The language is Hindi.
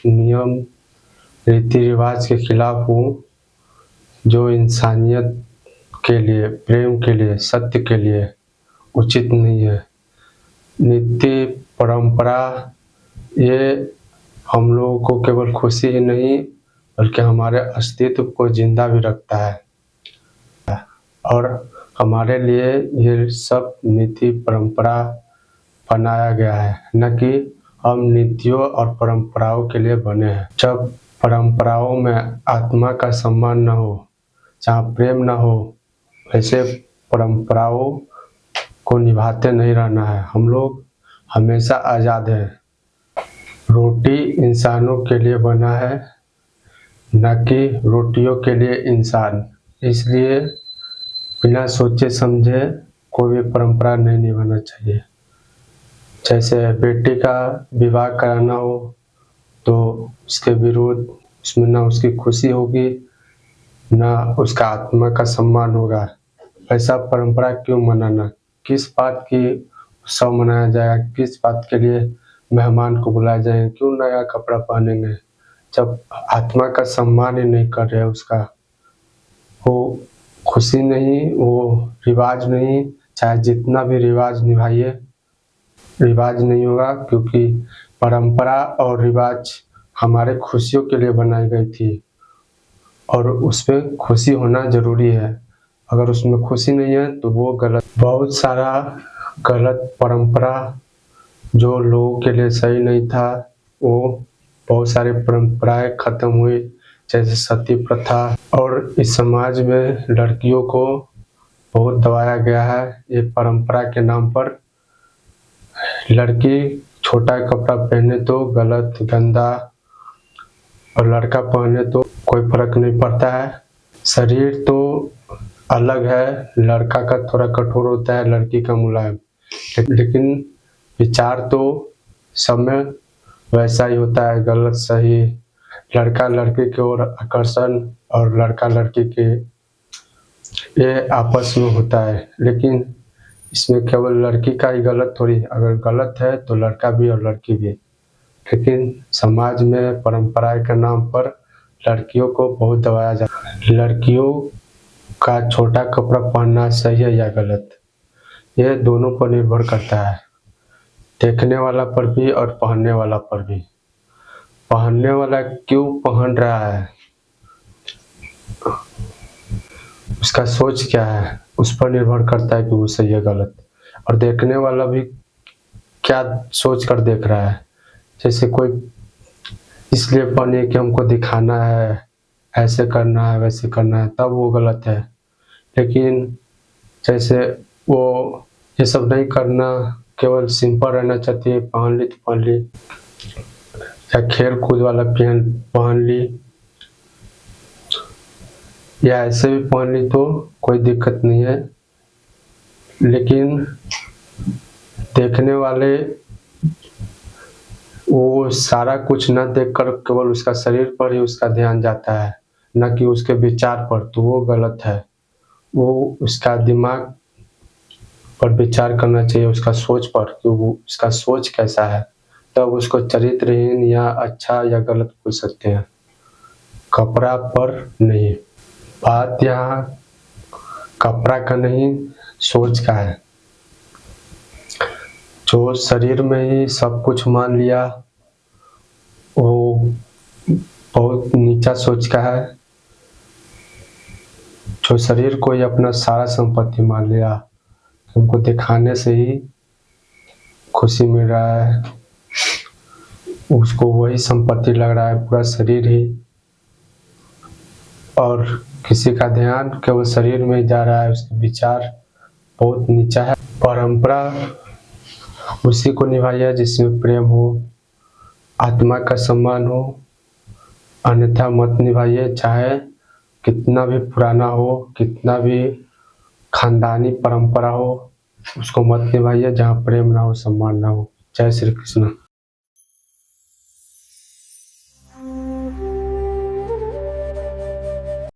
नियम रीति रिवाज के खिलाफ हूँ, जो इंसानियत के लिए, प्रेम के लिए, सत्य के लिए उचित नहीं है। नीति परंपरा ये हम लोगों को केवल खुशी ही नहीं बल्कि हमारे अस्तित्व को जिंदा भी रखता है, और हमारे लिए ये सब नीति परंपरा बनाया गया है, न कि हम नीतियों और परंपराओं के लिए बने हैं। जब परंपराओं में आत्मा का सम्मान न हो, जहाँ प्रेम न हो, ऐसे परंपराओं को निभाते नहीं रहना है। हम लोग हमेशा आज़ाद हैं। रोटी इंसानों के लिए बना है, न कि रोटियों के लिए इंसान। इसलिए बिना सोचे समझे कोई भी परंपरा नहीं निभाना चाहिए। जैसे बेटी का विवाह कराना हो तो उसके विरुद्ध, उसमें ना उसकी खुशी होगी ना उसका आत्मा का सम्मान होगा। ऐसा परंपरा क्यों मनाना? किस बात की उत्सव मनाया जाएगा? किस बात के लिए मेहमान को बुलाया जाएगा? क्यों नया कपड़ा पहनेंगे जब आत्मा का सम्मान ही नहीं कर रहे उसका? वो खुशी नहीं, वो रिवाज नहीं। चाहे जितना भी रिवाज निभाइए, रिवाज नहीं होगा, क्योंकि परंपरा और रिवाज हमारे खुशियों के लिए बनाई गई थी और उसमें खुशी होना ज़रूरी है। अगर उसमें खुशी नहीं है तो वो गलत। बहुत सारा गलत परंपरा जो लोगों के लिए सही नहीं था, वो बहुत सारी परंपराएं ख़त्म हुई, जैसे सती प्रथा। और इस समाज में लड़कियों को बहुत दबाया गया है। ये परंपरा के नाम पर लड़की छोटा कपड़ा पहने तो गलत, गंदा, और लड़का पहने तो कोई फर्क नहीं पड़ता है। शरीर तो अलग है, लड़का का थोड़ा कठोर होता है, लड़की का मुलायम, लेकिन विचार तो सब में वैसा ही होता है, गलत सही। लड़का लड़की की ओर आकर्षण और लड़का लड़की के ये आपस में होता है, लेकिन इसमें केवल लड़की का ही गलत थोड़ी। अगर गलत है तो लड़का भी और लड़की भी। लेकिन समाज में परंपराएं के नाम पर लड़कियों को बहुत दबाया जाता है। लड़कियों का छोटा कपड़ा पहनना सही है या गलत, ये दोनों पर निर्भर करता है, देखने वाला पर भी और पहनने वाला पर भी। पहनने वाला क्यों पहन रहा है, उसका सोच क्या है, उस पर निर्भर करता है कि वो सही है गलत। और देखने वाला भी क्या सोच कर देख रहा है। जैसे कोई इसलिए पहने कि हमको दिखाना है, ऐसे करना है, वैसे करना है, तब वो गलत है। लेकिन जैसे वो ये सब नहीं करना, केवल सिंपल रहना चाहती है, पहन ली तो पहन ली, या खेल कूद वाला पहन ली, या ऐसे भी पहन ली तो कोई दिक्कत नहीं है। लेकिन देखने वाले वो सारा कुछ न देखकर केवल उसका शरीर पर ही उसका ध्यान जाता है, न कि उसके विचार पर, तो वो गलत है। वो उसका दिमाग पर विचार करना चाहिए, उसका सोच पर, कि वो उसका सोच कैसा है, तब उसको चरित्रहीन या अच्छा या गलत बोल सकते हैं, कपड़ा पर नहीं। बात यहाँ कपड़ा का नहीं, सोच का है। जो शरीर में ही सब कुछ मान लिया, वो बहुत नीचा सोच का है। जो शरीर को ही अपना सारा संपत्ति मान लिया, हमको दिखाने से ही खुशी मिल रहा है, उसको वही संपत्ति लग रहा है, पूरा शरीर ही, और किसी का ध्यान केवल शरीर में ही जा रहा है, उसके विचार बहुत नीचा है। परंपरा उसी को निभाइए जिसमें प्रेम हो, आत्मा का सम्मान हो, अन्यथा मत निभाइए। चाहे कितना भी पुराना हो, कितना भी खानदानी परंपरा हो, उसको मत निभाइए जहाँ प्रेम ना हो, सम्मान ना हो। जय श्री कृष्ण।